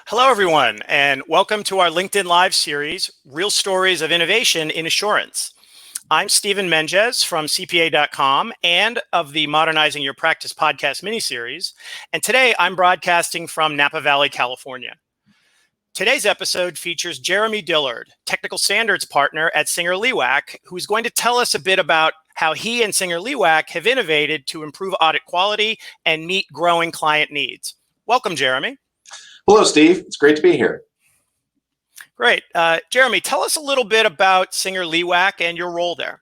Hello, everyone, and welcome to our LinkedIn Live series, Real Stories of Innovation in Assurance. I'm Stephen Menges from CPA.com and of the Modernizing Your Practice podcast miniseries, and today I'm broadcasting from Napa Valley, California. Today's episode features Jeremy Dillard, Technical Standards Partner at Singer Leech, who's going to tell us a bit about how he and Singer Leech have innovated to improve audit quality and meet growing client needs. Welcome, Jeremy. Hello, Steve. It's great to be here. Great. Jeremy, tell us a little bit about Singer Leech and your role there.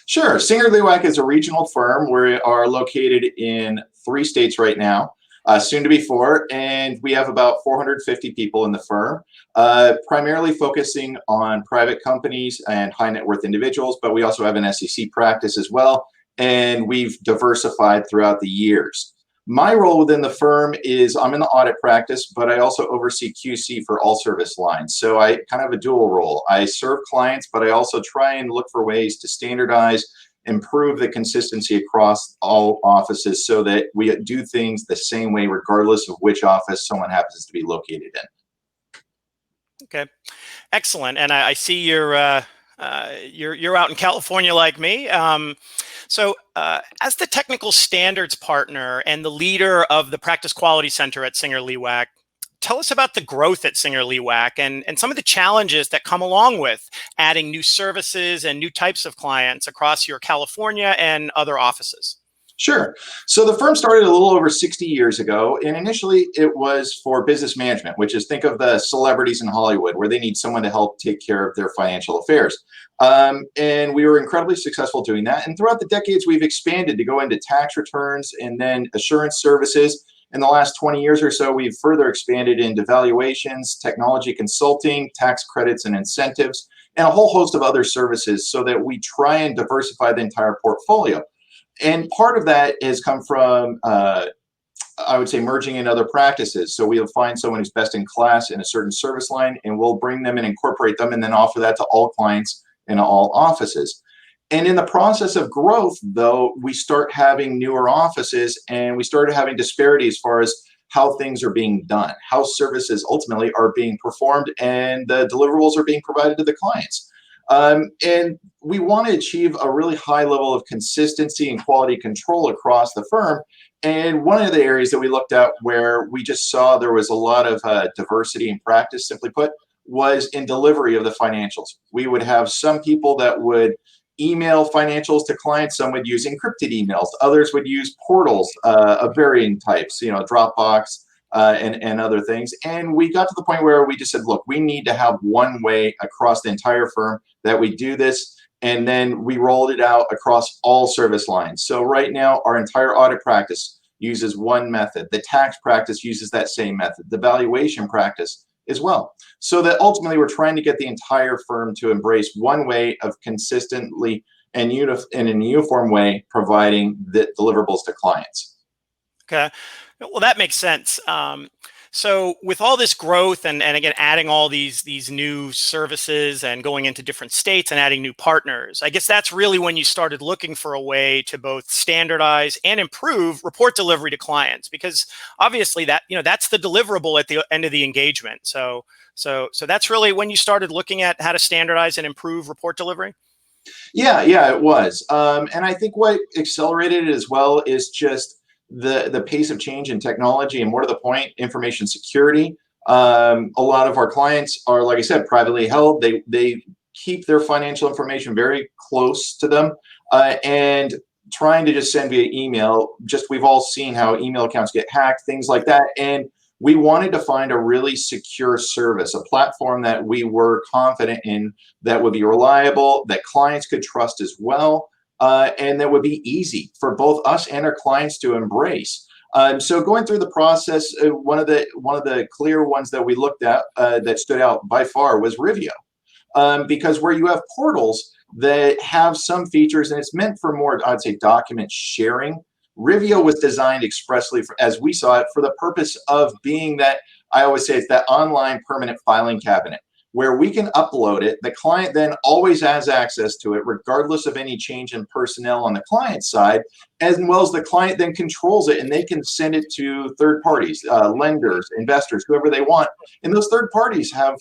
Sure. Singer Leech is a regional firm. We are located in 3 states right now, soon to be 4, and we have about 450 people in the firm, primarily focusing on private companies and high net worth individuals, but we also have an SEC practice as well, and we've diversified throughout the years. My role within the firm is I'm in the audit practice, but I also oversee QC for all service lines. So I kind of have a dual role. I serve clients, but I also try and look for ways to standardize, improve the consistency across all offices so that we do things the same way, regardless of which office someone happens to be located in. Okay, excellent. And I see you're out in California like me. So as the technical standards partner and the leader of the Practice Quality Center at Singer Leech, tell us about the growth at Singer Leech and some of the challenges that come along with adding new services and new types of clients across your California and other offices. Sure. So the firm started a little over 60 years ago, and initially it was for business management, which is think of the celebrities in Hollywood where they need someone to help take care of their financial affairs. And we were incredibly successful doing that. And throughout the decades, we've expanded to go into tax returns and then assurance services. In the last 20 years or so, we've further expanded into valuations, technology consulting, tax credits and incentives, and a whole host of other services so that we try and diversify the entire portfolio. And part of that has come from, I would say, merging in other practices. So we'll find someone who's best in class in a certain service line, and we'll bring them and incorporate them and then offer that to all clients in all offices. And in the process of growth, though, we start having newer offices and we started having disparity as far as how things are being done, how services ultimately are being performed, and the deliverables are being provided to the clients. And we want to achieve a really high level of consistency and quality control across the firm. And one of the areas that we looked at where we just saw there was a lot of diversity in practice, simply put, was in delivery of the financials. We would have some people that would email financials to clients. Some would use encrypted emails. Others would use portals of varying types, Dropbox, and other things. And we got to the point where we just said, look, we need to have one way across the entire firm that we do this. And then we rolled it out across all service lines. So right now, our entire audit practice uses one method. The tax practice uses that same method. The valuation practice as well. So that ultimately we're trying to get the entire firm to embrace one way of consistently and in a uniform way providing the deliverables to clients. Okay. Well, that makes sense. So with all this growth and again, adding all these new services and going into different states and adding new partners, I guess that's really when you started looking for a way to both standardize and improve report delivery to clients, because obviously that's the deliverable at the end of the engagement. So that's really when you started looking at how to standardize and improve report delivery? Yeah, it was. And I think what accelerated it as well is just the pace of change in technology, and more to the point, information security. A lot of our clients are, like I said, privately held. They keep their financial information very close to them, and trying to just send via email. We've all seen how email accounts get hacked, things like that. And we wanted to find a really secure service, a platform that we were confident in, that would be reliable, that clients could trust as well. And that would be easy for both us and our clients to embrace. So going through the process, one of the clear ones that we looked at that stood out by far was Rivio, because where you have portals that have some features and it's meant for more, I'd say, document sharing. Rivio was designed expressly for, as we saw it, for the purpose of being that, I always say, it's that online permanent filing cabinet. where we can upload it. The client then always has access to it, regardless of any change in personnel on the client side, as well as the client then controls it, and they can send it to third parties, lenders, investors, whoever they want. And those third parties have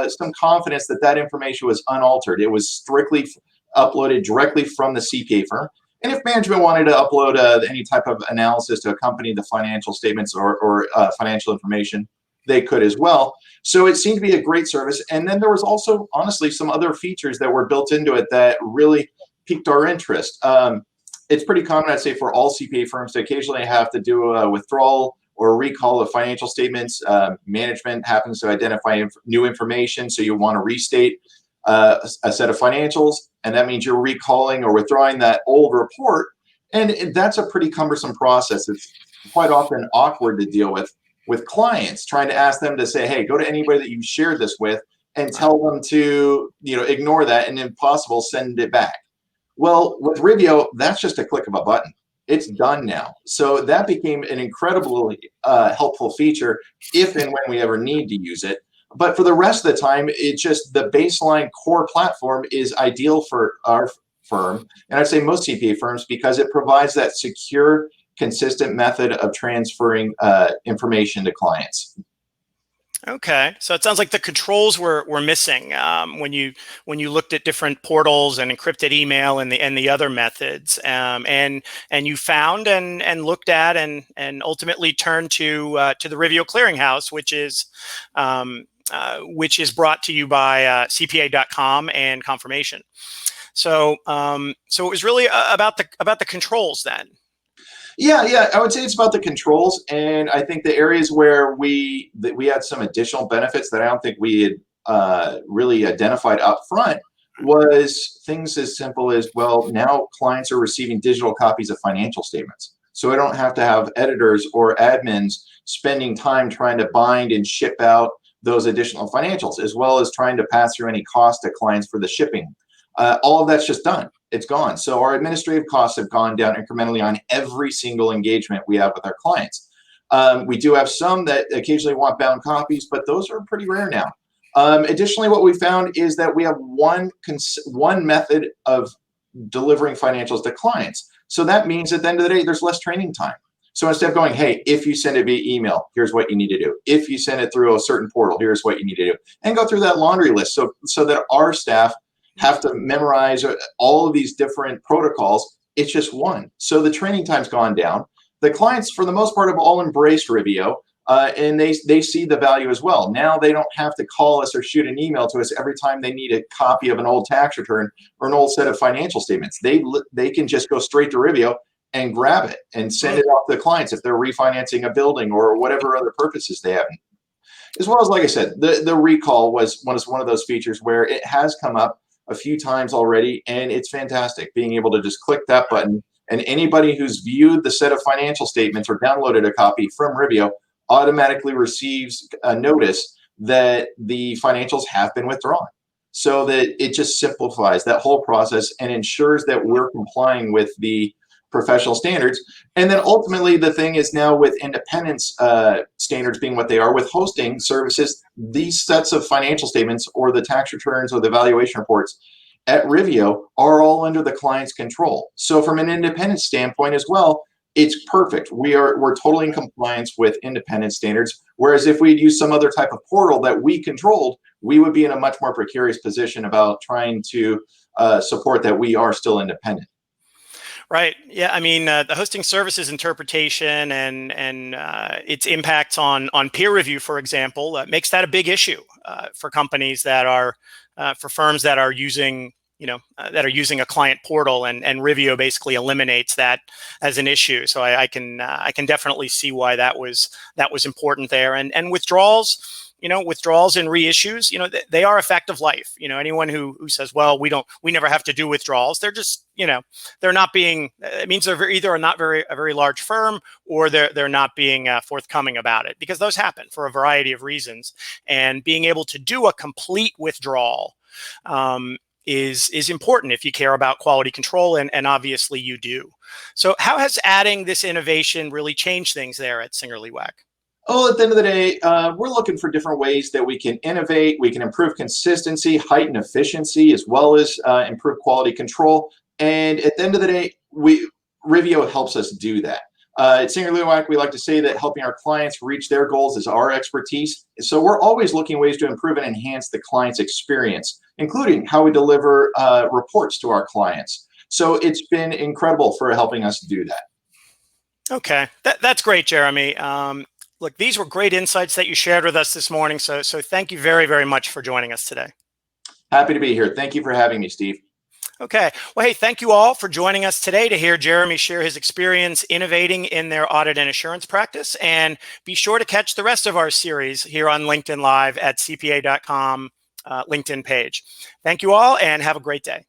some confidence that that information was unaltered. It was strictly uploaded directly from the CPA firm. And if management wanted to upload any type of analysis to accompany the financial statements or financial information, they could as well. So it seemed to be a great service. And then there was also, honestly, some other features that were built into it that really piqued our interest. It's pretty common, I'd say, for all CPA firms to occasionally have to do a withdrawal or a recall of financial statements. Management happens to identify new information, so you want to restate a set of financials, and that means you're recalling or withdrawing that old report. And that's a pretty cumbersome process. It's quite often awkward to deal with clients, trying to ask them to say, hey, go to anybody that you've shared this with and tell them to, ignore that, and if possible, send it back. Well, with Rivio, that's just a click of a button. It's done now. So that became an incredibly helpful feature if and when we ever need to use it. But for the rest of the time, it's just the baseline core platform is ideal for our firm, and I'd say most CPA firms, because it provides that secure, consistent method of transferring information to clients. Okay, so it sounds like the controls were missing when you looked at different portals and encrypted email and the other methods, and you found and looked at and ultimately turned to the Rivio Clearinghouse, which is brought to you by CPA.com and Confirmation. So it was really about the controls then. Yeah, I would say it's about the controls, and I think the areas where we had some additional benefits that I don't think we had really identified up front was things as simple as, well, now clients are receiving digital copies of financial statements. So I don't have to have editors or admins spending time trying to bind and ship out those additional financials, as well as trying to pass through any cost to clients for the shipping. All of that's just done. It's gone. So our administrative costs have gone down incrementally on every single engagement we have with our clients. We do have some that occasionally want bound copies, but those are pretty rare now. Additionally, what we found is that we have one method of delivering financials to clients. So that means at the end of the day, there's less training time. So instead of going, hey, if you send it via email, here's what you need to do. If you send it through a certain portal, here's what you need to do. And go through that laundry list so that our staff have to memorize all of these different protocols. It's just one. So the training time's gone down. The clients, for the most part, have all embraced Rivio, and they see the value as well. Now they don't have to call us or shoot an email to us every time they need a copy of an old tax return or an old set of financial statements. They can just go straight to Rivio and grab it and send it off to the clients if they're refinancing a building or whatever other purposes they have. As well as, like I said, the recall was one of those features where it has come up a few times already, and it's fantastic being able to just click that button, and anybody who's viewed the set of financial statements or downloaded a copy from Rivio automatically receives a notice that the financials have been withdrawn. So that it just simplifies that whole process and ensures that we're complying with the professional standards. And then ultimately the thing is, now with independence standards being what they are with hosting services, these sets of financial statements or the tax returns or the valuation reports at Rivio are all under the client's control. So from an independence standpoint as well, it's perfect. We're totally in compliance with independence standards. Whereas if we'd use some other type of portal that we controlled, we would be in a much more precarious position about trying to support that we are still independent. Right. Yeah. I mean, the hosting services interpretation and its impacts on peer review, for example, makes that a big issue for companies that are for firms that are using a client portal, and Rivio basically eliminates that as an issue. So I can definitely see why that was important there. And withdrawals. Withdrawals and reissues, they are a fact of life. Anyone who says, well, we never have to do withdrawals, they're just, they're not being, it means they're either a very large firm, or they're not being forthcoming about it, because those happen for a variety of reasons. And being able to do a complete withdrawal is important if you care about quality control, and obviously you do. So how has adding this innovation really changed things there at Singer Leech? Oh, at the end of the day, we're looking for different ways that we can innovate, we can improve consistency, heighten efficiency, as well as improve quality control. And at the end of the day, Rivio helps us do that. At Singer Leech, we like to say that helping our clients reach their goals is our expertise. So we're always looking ways to improve and enhance the client's experience, including how we deliver reports to our clients. So it's been incredible for helping us do that. Okay, that's great, Jeremy. Look, these were great insights that you shared with us this morning. So thank you very, very much for joining us today. Happy to be here. Thank you for having me, Steve. Okay. Well, hey, thank you all for joining us today to hear Jeremy share his experience innovating in their audit and assurance practice. And be sure to catch the rest of our series here on LinkedIn Live at CPA.com LinkedIn page. Thank you all and have a great day.